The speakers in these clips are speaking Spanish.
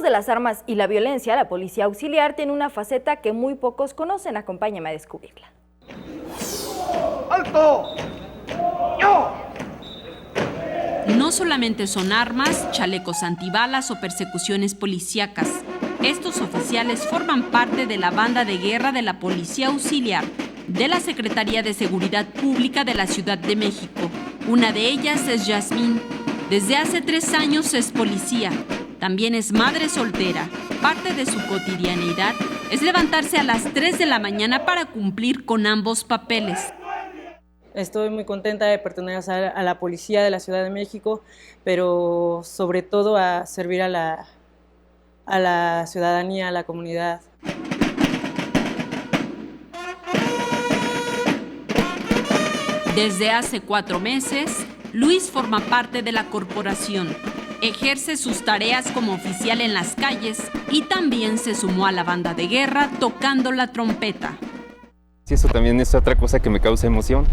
de las armas y la violencia, la policía auxiliar tiene una faceta que muy pocos conocen. Acompáñame a descubrirla. ¡Alto! ¡Yo! No solamente son armas, chalecos antibalas o persecuciones policíacas. Estos oficiales forman parte de la banda de guerra de la Policía Auxiliar de la Secretaría de Seguridad Pública de la Ciudad de México. Una de ellas es Yasmín. Desde hace 3 años es policía. También es madre soltera. Parte de su cotidianeidad es levantarse a las 3 de la mañana para cumplir con ambos papeles. Estoy muy contenta de pertenecer a la Policía de la Ciudad de México, pero sobre todo a servir a la ciudadanía, a la comunidad. Desde hace 4 meses, Luis forma parte de la corporación. Ejerce sus tareas como oficial en las calles y también se sumó a la banda de guerra tocando la trompeta. Sí, eso también es otra cosa que me causa emoción,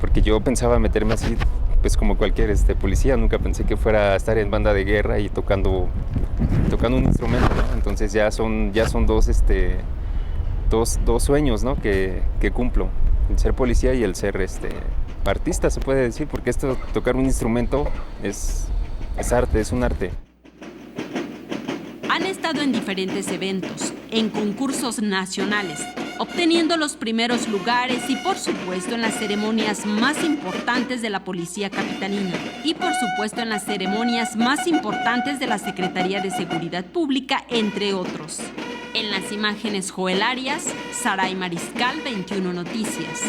porque yo pensaba meterme así, pues como cualquier policía, nunca pensé que fuera a estar en banda de guerra y tocando un instrumento, ¿no? Entonces ya son dos sueños, ¿no? que cumplo, el ser policía y el ser artista, se puede decir, porque tocar un instrumento es arte, es un arte. Han estado en diferentes eventos, en concursos nacionales, obteniendo los primeros lugares y por supuesto en las ceremonias más importantes de la Policía Capitalina y por supuesto en las ceremonias más importantes de la Secretaría de Seguridad Pública, entre otros. En las imágenes, Joel Arias, Saray Mariscal, 21 Noticias.